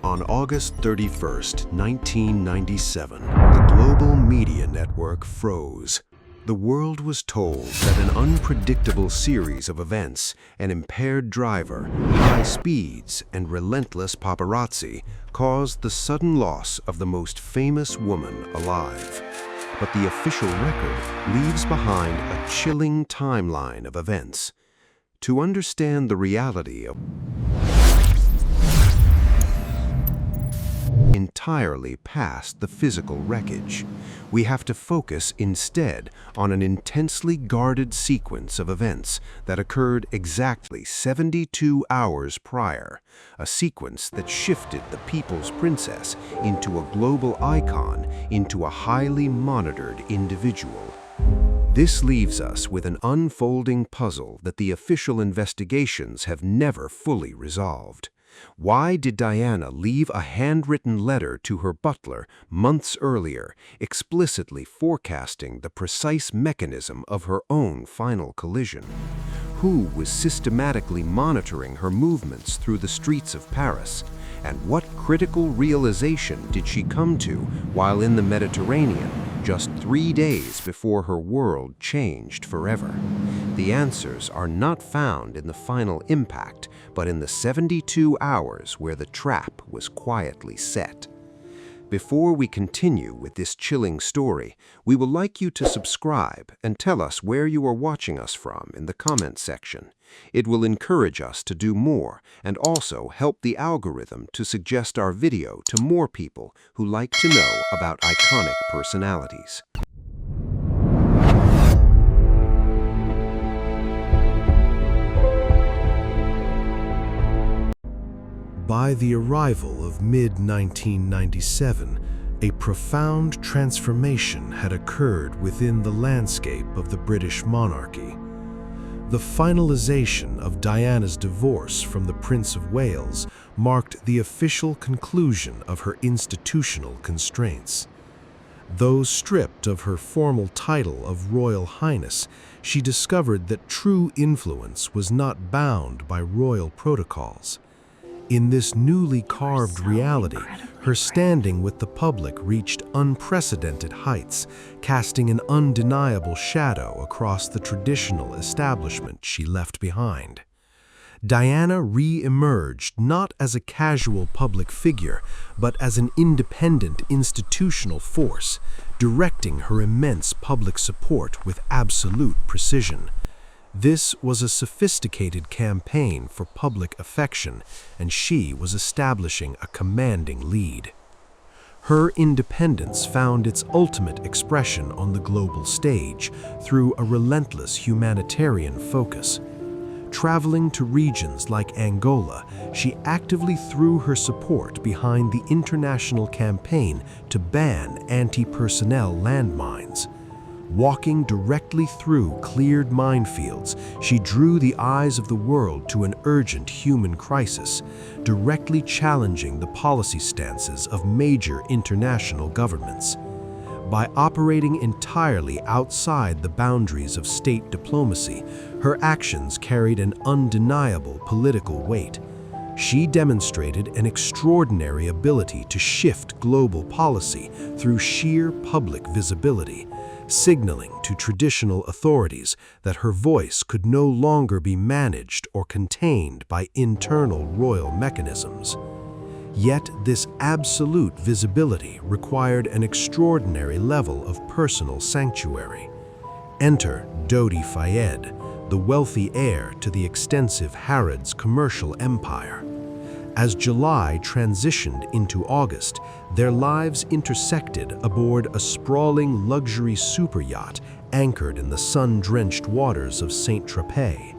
On August 31st, 1997, the global media network froze. The world was told that an unpredictable series of events, an impaired driver, high speeds, and relentless paparazzi caused the sudden loss of the most famous woman alive. But the official record leaves behind a chilling timeline of events. To understand the reality of entirely past the physical wreckage, we have to focus instead on an intensely guarded sequence of events that occurred exactly 72 hours prior, a sequence that shifted the People's Princess into a global icon, into a highly monitored individual. This leaves us with an unfolding puzzle that the official investigations have never fully resolved. Why did Diana leave a handwritten letter to her butler months earlier, explicitly forecasting the precise mechanism of her own final collision? Who was systematically monitoring her movements through the streets of Paris? And what critical realization did she come to while in the Mediterranean, just 3 days before her world changed forever? The answers are not found in the final impact, but in the 72 hours where the trap was quietly set. Before we continue with this chilling story, we would like you to subscribe and tell us where you are watching us from in the comments section. It will encourage us to do more and also help the algorithm to suggest our video to more people who like to know about iconic personalities. By the arrival of mid-1997, a profound transformation had occurred within the landscape of the British monarchy. The finalization of Diana's divorce from the Prince of Wales marked the official conclusion of her institutional constraints. Though stripped of her formal title of Royal Highness, she discovered that true influence was not bound by royal protocols. In this newly carved reality, her standing with the public reached unprecedented heights, casting an undeniable shadow across the traditional establishment she left behind. Diana re-emerged not as a casual public figure, but as an independent institutional force, directing her immense public support with absolute precision. This was a sophisticated campaign for public affection, and she was establishing a commanding lead. Her independence found its ultimate expression on the global stage through a relentless humanitarian focus. Traveling to regions like Angola, she actively threw her support behind the international campaign to ban anti-personnel landmines. Walking directly through cleared minefields, she drew the eyes of the world to an urgent human crisis, directly challenging the policy stances of major international governments. By operating entirely outside the boundaries of state diplomacy, her actions carried an undeniable political weight. She demonstrated an extraordinary ability to shift global policy through sheer public visibility, signaling to traditional authorities that her voice could no longer be managed or contained by internal royal mechanisms. Yet this absolute visibility required an extraordinary level of personal sanctuary. Enter Dodi Fayed, the wealthy heir to the extensive Harrods commercial empire. As July transitioned into August, their lives intersected aboard a sprawling luxury superyacht anchored in the sun-drenched waters of Saint-Tropez.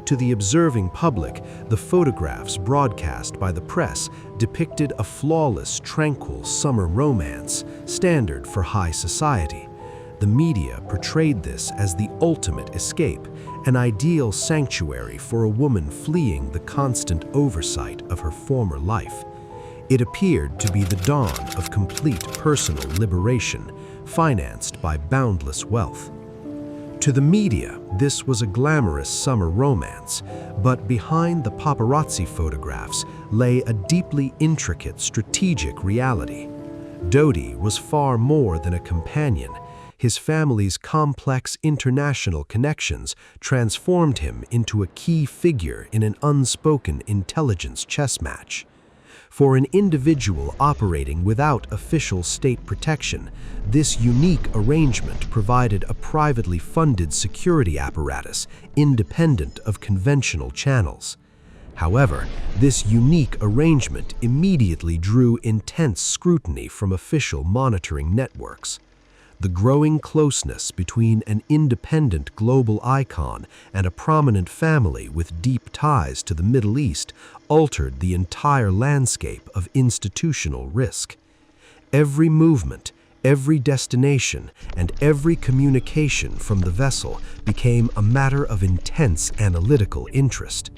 To the observing public, the photographs broadcast by the press depicted a flawless, tranquil summer romance, standard for high society. The media portrayed this as the ultimate escape, an ideal sanctuary for a woman fleeing the constant oversight of her former life. It appeared to be the dawn of complete personal liberation, financed by boundless wealth. To the media, this was a glamorous summer romance, but behind the paparazzi photographs lay a deeply intricate strategic reality. Dodi was far more than a companion. His family's complex international connections transformed him into a key figure in an unspoken intelligence chess match. For an individual operating without official state protection, this unique arrangement provided a privately funded security apparatus independent of conventional channels. However, this unique arrangement immediately drew intense scrutiny from official monitoring networks. The growing closeness between an independent global icon and a prominent family with deep ties to the Middle East altered the entire landscape of institutional risk. Every movement, every destination, and every communication from the vessel became a matter of intense analytical interest.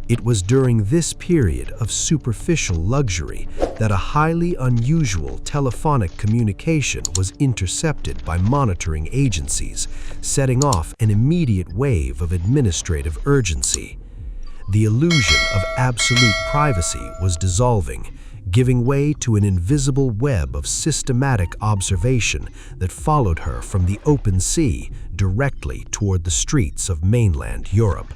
It was during this period of superficial luxury that a highly unusual telephonic communication was intercepted by monitoring agencies, setting off an immediate wave of administrative urgency. The illusion of absolute privacy was dissolving, giving way to an invisible web of systematic observation that followed her from the open sea directly toward the streets of mainland Europe.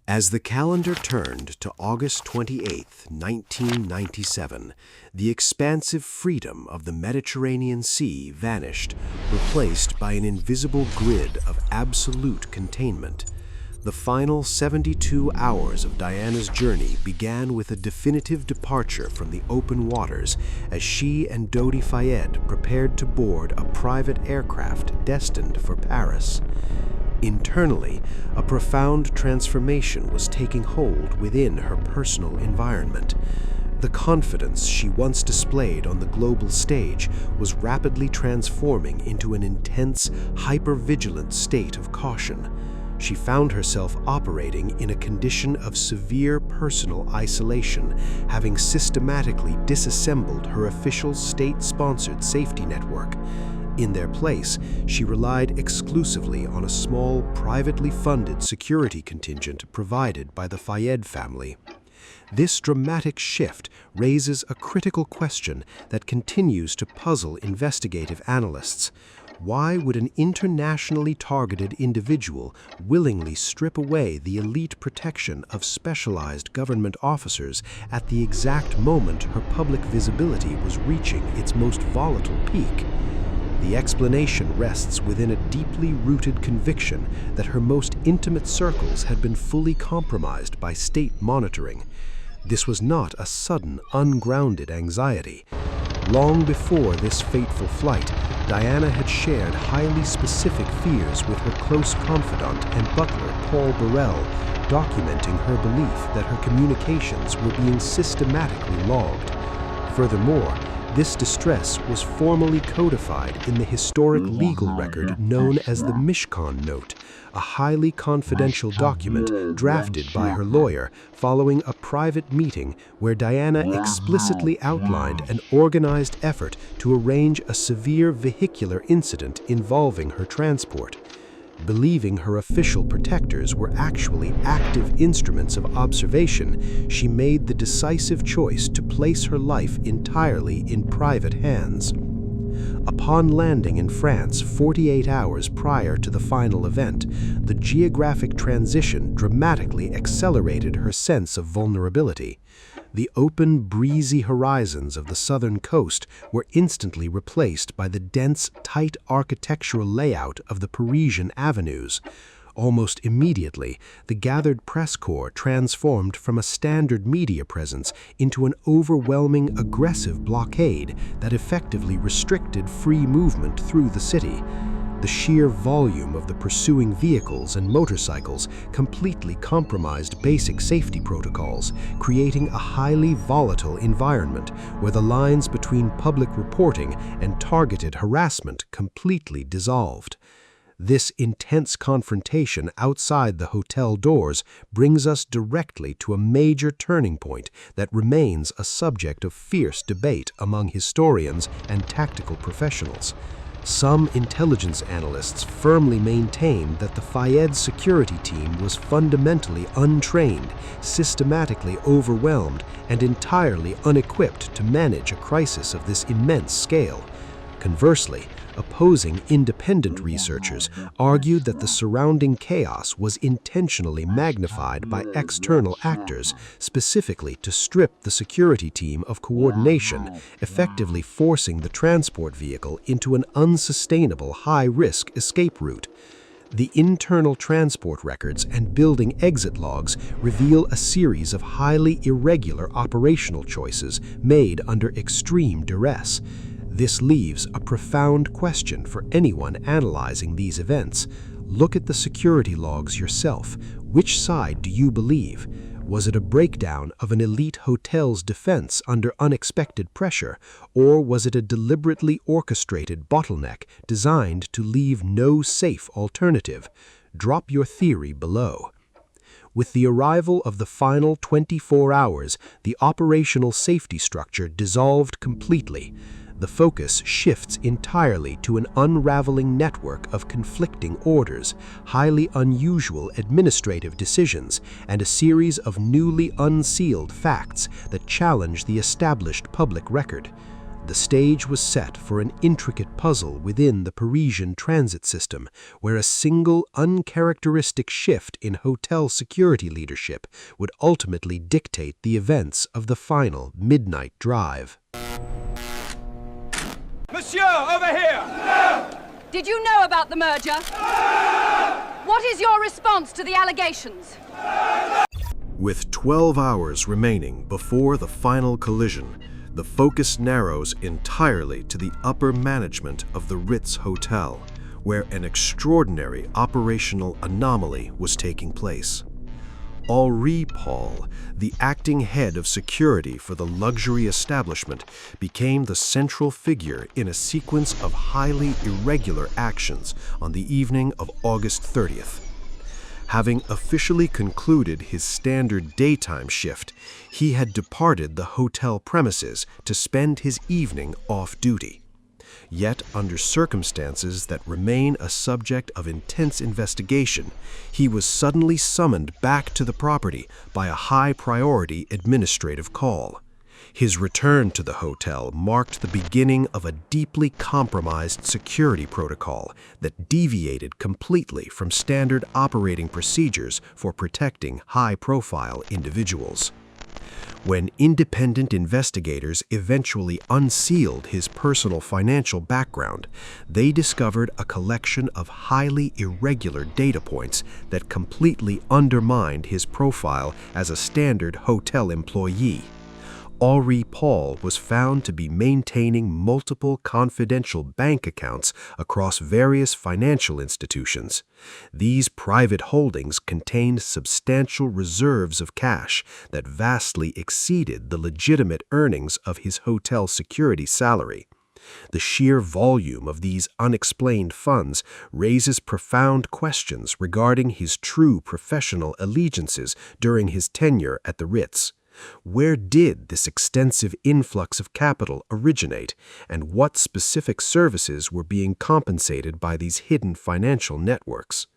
As the calendar turned to August 28, 1997, the expansive freedom of the Mediterranean Sea vanished, replaced by an invisible grid of absolute containment. The final 72 hours of Diana's journey began with a definitive departure from the open waters as she and Dodi Fayed prepared to board a private aircraft destined for Paris. Internally, a profound transformation was taking hold within her personal environment. The confidence she once displayed on the global stage was rapidly transforming into an intense, hyper-vigilant state of caution. She found herself operating in a condition of severe personal isolation, having systematically disassembled her official state-sponsored safety network. In their place, she relied exclusively on a small, privately funded security contingent provided by the Fayed family. This dramatic shift raises a critical question that continues to puzzle investigative analysts. Why would an internationally targeted individual willingly strip away the elite protection of specialized government officers at the exact moment her public visibility was reaching its most volatile peak? The explanation rests within a deeply rooted conviction that her most intimate circles had been fully compromised by state monitoring. This was not a sudden, ungrounded anxiety. Long before this fateful flight, Diana had shared highly specific fears with her close confidant and butler, Paul Burrell, documenting her belief that her communications were being systematically logged. Furthermore, this distress was formally codified in the historic legal record known as the Mishkan Note, a highly confidential document drafted by her lawyer following a private meeting where Diana explicitly outlined an organized effort to arrange a severe vehicular incident involving her transport. Believing her official protectors were actually active instruments of observation, she made the decisive choice to place her life entirely in private hands. Upon landing in France 48 hours prior to the final event, the geographic transition dramatically accelerated her sense of vulnerability. The open, breezy horizons of the southern coast were instantly replaced by the dense, tight architectural layout of the Parisian avenues. Almost immediately, the gathered press corps transformed from a standard media presence into an overwhelming, aggressive blockade that effectively restricted free movement through the city. The sheer volume of the pursuing vehicles and motorcycles completely compromised basic safety protocols, creating a highly volatile environment where the lines between public reporting and targeted harassment completely dissolved. This intense confrontation outside the hotel doors brings us directly to a major turning point that remains a subject of fierce debate among historians and tactical professionals. Some intelligence analysts firmly maintain that the Fayed security team was fundamentally untrained, systematically overwhelmed, and entirely unequipped to manage a crisis of this immense scale. Conversely, opposing independent researchers argued that the surrounding chaos was intentionally magnified by external actors, specifically to strip the security team of coordination, effectively forcing the transport vehicle into an unsustainable high-risk escape route. The internal transport records and building exit logs reveal a series of highly irregular operational choices made under extreme duress. This leaves a profound question for anyone analyzing these events. Look at the security logs yourself. Which side do you believe? Was it a breakdown of an elite hotel's defense under unexpected pressure, or was it a deliberately orchestrated bottleneck designed to leave no safe alternative? Drop your theory below. With the arrival of the final 24 hours, the operational safety structure dissolved completely. The focus shifts entirely to an unraveling network of conflicting orders, highly unusual administrative decisions, and a series of newly unsealed facts that challenge the established public record. The stage was set for an intricate puzzle within the Parisian transit system, where a single uncharacteristic shift in hotel security leadership would ultimately dictate the events of the final midnight drive. Monsieur, over here! Did you know about the merger? What is your response to the allegations? With 12 hours remaining before the final collision, the focus narrows entirely to the upper management of the Ritz Hotel, where an extraordinary operational anomaly was taking place. Henri Paul, the acting head of security for the luxury establishment, became the central figure in a sequence of highly irregular actions on the evening of August 30th. Having officially concluded his standard daytime shift, he had departed the hotel premises to spend his evening off duty. Yet, under circumstances that remain a subject of intense investigation, he was suddenly summoned back to the property by a high-priority administrative call. His return to the hotel marked the beginning of a deeply compromised security protocol that deviated completely from standard operating procedures for protecting high-profile individuals. When independent investigators eventually unsealed his personal financial background, they discovered a collection of highly irregular data points that completely undermined his profile as a standard hotel employee. Henri Paul was found to be maintaining multiple confidential bank accounts across various financial institutions. These private holdings contained substantial reserves of cash that vastly exceeded the legitimate earnings of his hotel security salary. The sheer volume of these unexplained funds raises profound questions regarding his true professional allegiances during his tenure at the Ritz. Where did this extensive influx of capital originate, and what specific services were being compensated by these hidden financial networks?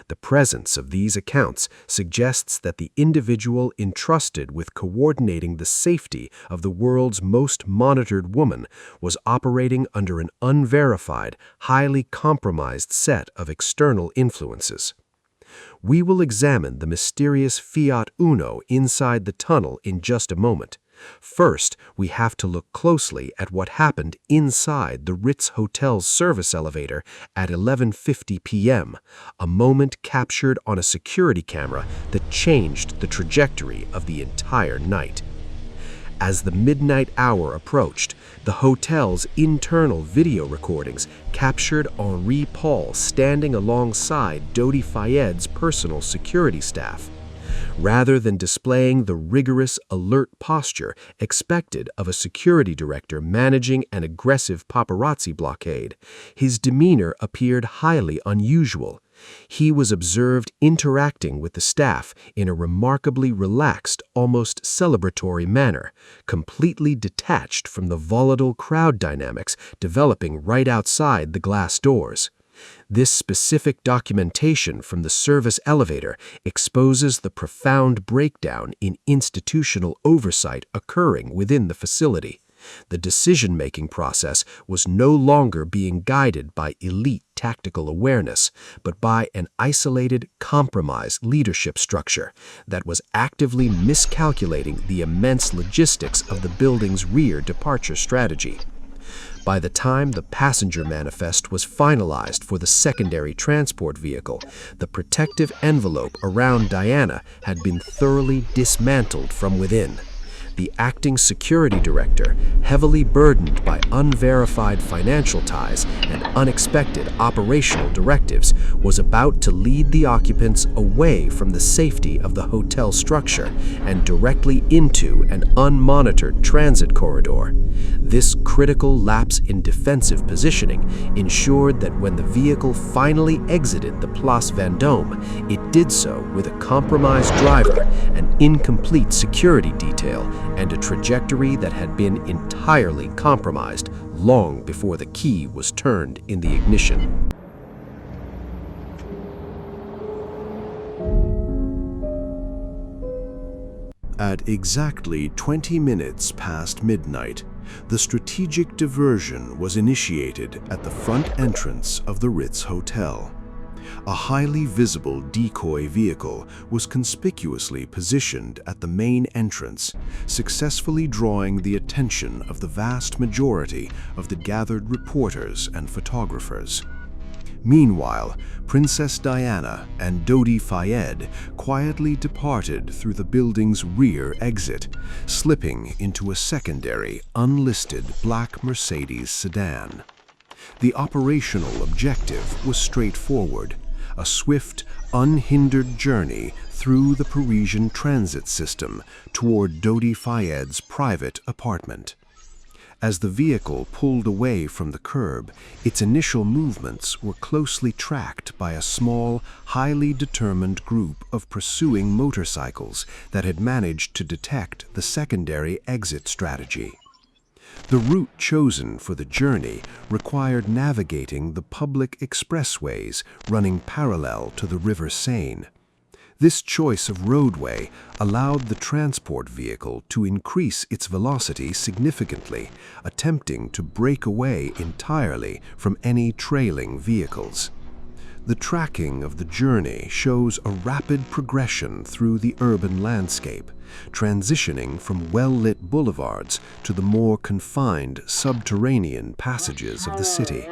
The presence of these accounts suggests that the individual entrusted with coordinating the safety of the world's most monitored woman was operating under an unverified, highly compromised set of external influences. We will examine the mysterious Fiat Uno inside the tunnel in just a moment. First, we have to look closely at what happened inside the Ritz Hotel's service elevator at 11:50 p.m., a moment captured on a security camera that changed the trajectory of the entire night. As the midnight hour approached, the hotel's internal video recordings captured Henri Paul standing alongside Dodi Fayed's personal security staff. rather than displaying the rigorous, alert posture expected of a security director managing an aggressive paparazzi blockade. His demeanor appeared highly unusual. He was observed interacting with the staff in a remarkably relaxed, almost celebratory manner, completely detached from the volatile crowd dynamics developing right outside the glass doors. This specific documentation from the service elevator exposes the profound breakdown in institutional oversight occurring within the facility. The decision-making process was no longer being guided by elite tactical awareness, but by an isolated, compromised leadership structure that was actively miscalculating the immense logistics of the building's rear departure strategy. By the time the passenger manifest was finalized for the secondary transport vehicle, the protective envelope around Diana had been thoroughly dismantled from within. The acting security director, heavily burdened by unverified financial ties and unexpected operational directives, was about to lead the occupants away from the safety of the hotel structure and directly into an unmonitored transit corridor. This critical lapse in defensive positioning ensured that when the vehicle finally exited the Place Vendôme, it did so with a compromised driver, an incomplete security detail, and a trajectory that had been entirely compromised long before the key was turned in the ignition. At exactly 20 minutes past midnight, the strategic diversion was initiated at the front entrance of the Ritz Hotel. A highly visible decoy vehicle was conspicuously positioned at the main entrance, successfully drawing the attention of the vast majority of the gathered reporters and photographers. Meanwhile, Princess Diana and Dodi Fayed quietly departed through the building's rear exit, slipping into a secondary, unlisted black Mercedes sedan. The operational objective was straightforward: a swift, unhindered journey through the Parisian transit system toward Dodi Fayed's private apartment. As the vehicle pulled away from the curb, its initial movements were closely tracked by a small, highly determined group of pursuing motorcycles that had managed to detect the secondary exit strategy. The route chosen for the journey required navigating the public expressways running parallel to the River Seine. This choice of roadway allowed the transport vehicle to increase its velocity significantly, attempting to break away entirely from any trailing vehicles. The tracking of the journey shows a rapid progression through the urban landscape, transitioning from well-lit boulevards to the more confined subterranean passages of the city.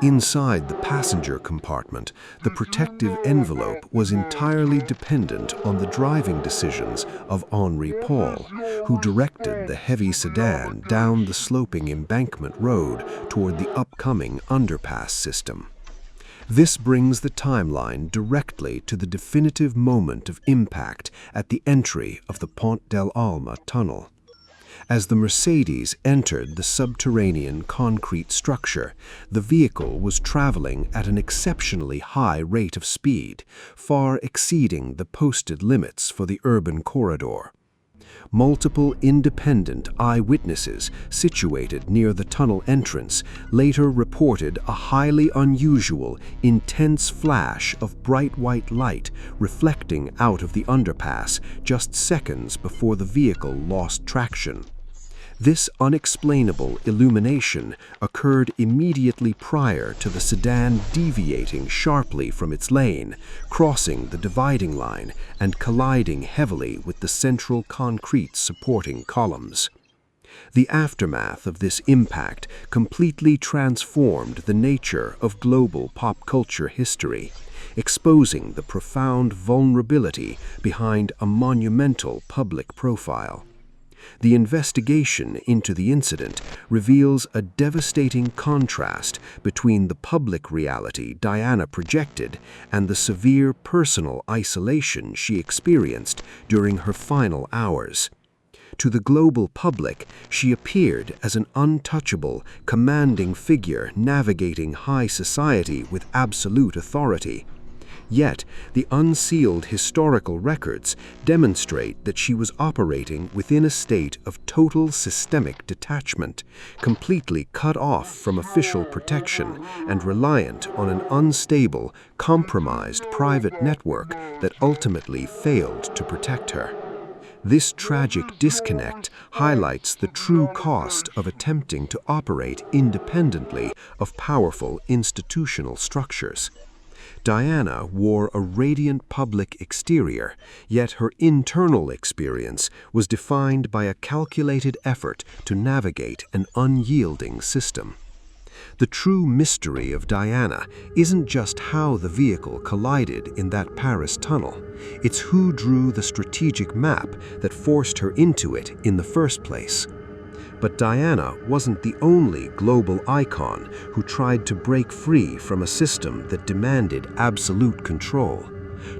Inside the passenger compartment, the protective envelope was entirely dependent on the driving decisions of Henri Paul, who directed the heavy sedan down the sloping embankment road toward the upcoming underpass system. This brings the timeline directly to the definitive moment of impact at the entry of the Pont del Alma tunnel. As the Mercedes entered the subterranean concrete structure, the vehicle was traveling at an exceptionally high rate of speed, far exceeding the posted limits for the urban corridor. Multiple independent eyewitnesses situated near the tunnel entrance later reported a highly unusual, intense flash of bright white light reflecting out of the underpass just seconds before the vehicle lost traction. This unexplainable illumination occurred immediately prior to the sedan deviating sharply from its lane, crossing the dividing line and colliding heavily with the central concrete supporting columns. The aftermath of this impact completely transformed the nature of global pop culture history, exposing the profound vulnerability behind a monumental public profile. The investigation into the incident reveals a devastating contrast between the public reality Diana projected and the severe personal isolation she experienced during her final hours. To the global public, she appeared as an untouchable, commanding figure navigating high society with absolute authority. Yet, the unsealed historical records demonstrate that she was operating within a state of total systemic detachment, completely cut off from official protection and reliant on an unstable, compromised private network that ultimately failed to protect her. This tragic disconnect highlights the true cost of attempting to operate independently of powerful institutional structures. Diana wore a radiant public exterior, yet her internal experience was defined by a calculated effort to navigate an unyielding system. The true mystery of Diana isn't just how the vehicle collided in that Paris tunnel, it's who drew the strategic map that forced her into it in the first place. But Diana wasn't the only global icon who tried to break free from a system that demanded absolute control.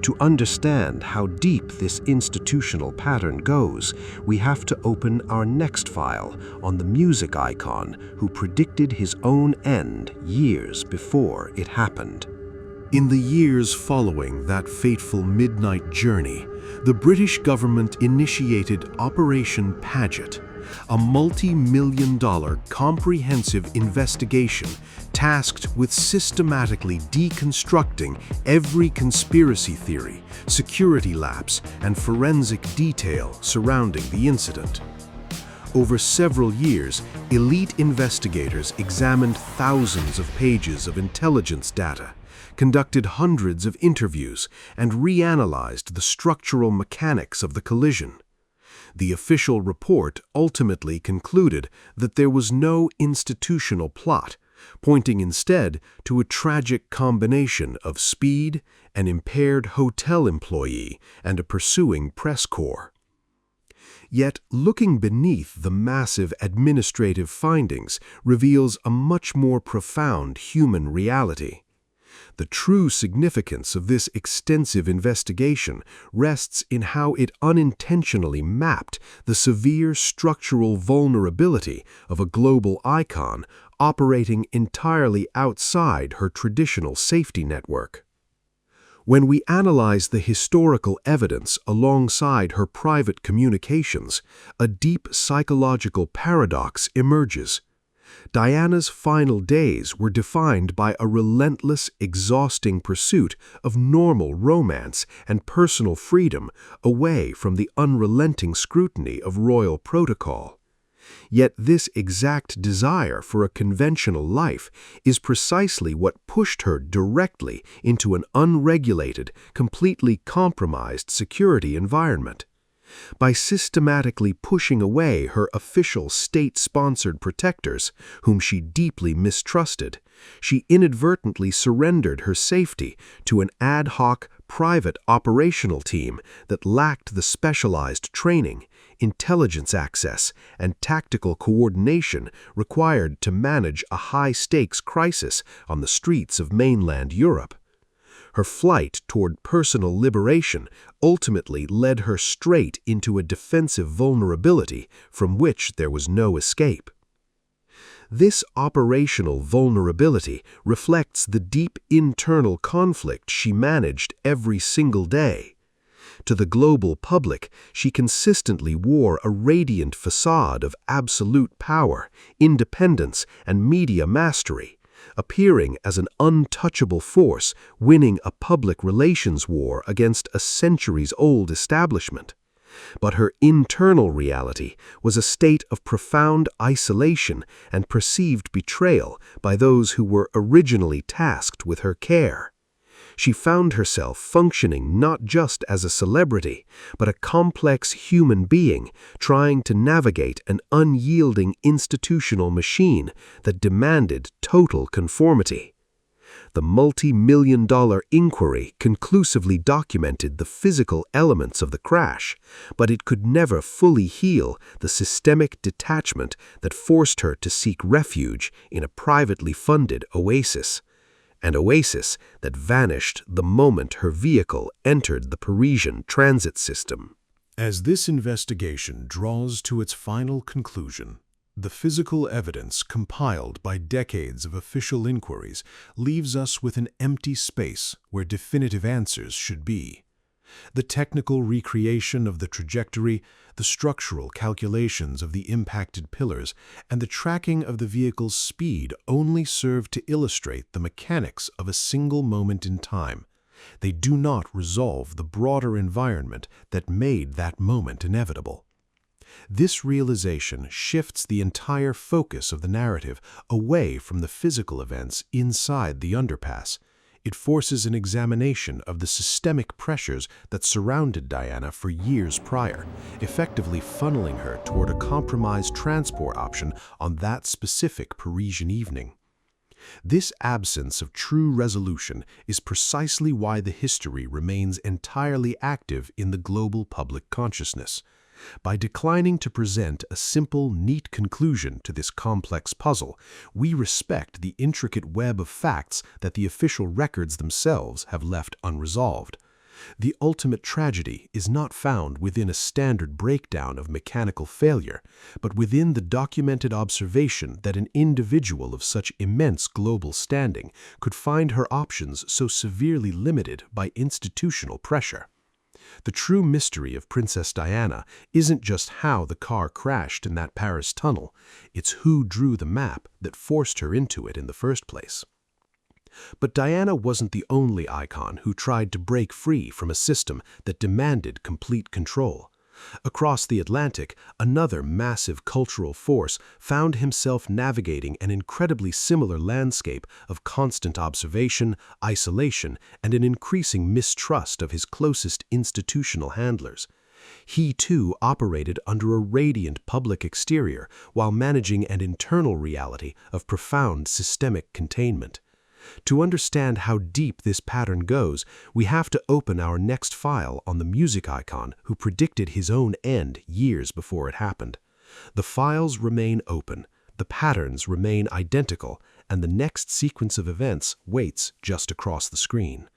To understand how deep this institutional pattern goes, we have to open our next file on the music icon who predicted his own end years before it happened. In the years following that fateful midnight journey, the British government initiated Operation Paget, a multi-million-dollar comprehensive investigation tasked with systematically deconstructing every conspiracy theory, security lapse, and forensic detail surrounding the incident. Over several years, elite investigators examined thousands of pages of intelligence data, conducted hundreds of interviews, and reanalyzed the structural mechanics of the collision. The official report ultimately concluded that there was no institutional plot, pointing instead to a tragic combination of speed, an impaired hotel employee, and a pursuing press corps. Yet, looking beneath the massive administrative findings reveals a much more profound human reality. The true significance of this extensive investigation rests in how it unintentionally mapped the severe structural vulnerability of a global icon operating entirely outside her traditional safety network. When we analyze the historical evidence alongside her private communications, a deep psychological paradox emerges. Diana's final days were defined by a relentless, exhausting pursuit of normal romance and personal freedom away from the unrelenting scrutiny of royal protocol. Yet this exact desire for a conventional life is precisely what pushed her directly into an unregulated, completely compromised security environment. By systematically pushing away her official state-sponsored protectors, whom she deeply mistrusted, she inadvertently surrendered her safety to an ad hoc, private operational team that lacked the specialized training, intelligence access, and tactical coordination required to manage a high-stakes crisis on the streets of mainland Europe. Her flight toward personal liberation ultimately led her straight into a defensive vulnerability from which there was no escape. This operational vulnerability reflects the deep internal conflict she managed every single day. To the global public, she consistently wore a radiant facade of absolute power, independence, and media mastery, appearing as an untouchable force winning a public relations war against a centuries-old establishment. But her internal reality was a state of profound isolation and perceived betrayal by those who were originally tasked with her care. She found herself functioning not just as a celebrity, but a complex human being trying to navigate an unyielding institutional machine that demanded total conformity. The multi-million-dollar inquiry conclusively documented the physical elements of the crash, but it could never fully heal the systemic detachment that forced her to seek refuge in a privately funded oasis, an oasis that vanished the moment her vehicle entered the Parisian transit system. As this investigation draws to its final conclusion, the physical evidence compiled by decades of official inquiries leaves us with an empty space where definitive answers should be. The technical recreation of the trajectory, the structural calculations of the impacted pillars, and the tracking of the vehicle's speed only serve to illustrate the mechanics of a single moment in time. They do not resolve the broader environment that made that moment inevitable. This realization shifts the entire focus of the narrative away from the physical events inside the underpass. It forces an examination of the systemic pressures that surrounded Diana for years prior, effectively funneling her toward a compromised transport option on that specific Parisian evening. This absence of true resolution is precisely why the history remains entirely active in the global public consciousness. By declining to present a simple, neat conclusion to this complex puzzle, we respect the intricate web of facts that the official records themselves have left unresolved. The ultimate tragedy is not found within a standard breakdown of mechanical failure, but within the documented observation that an individual of such immense global standing could find her options so severely limited by institutional pressure. The true mystery of Princess Diana isn't just how the car crashed in that Paris tunnel, it's who drew the map that forced her into it in the first place. But Diana wasn't the only icon who tried to break free from a system that demanded complete control. Across the Atlantic, another massive cultural force found himself navigating an incredibly similar landscape of constant observation, isolation, and an increasing mistrust of his closest institutional handlers. He, too, operated under a radiant public exterior while managing an internal reality of profound systemic containment. To understand how deep this pattern goes, we have to open our next file on the music icon who predicted his own end years before it happened. The files remain open, the patterns remain identical, and the next sequence of events waits just across the screen.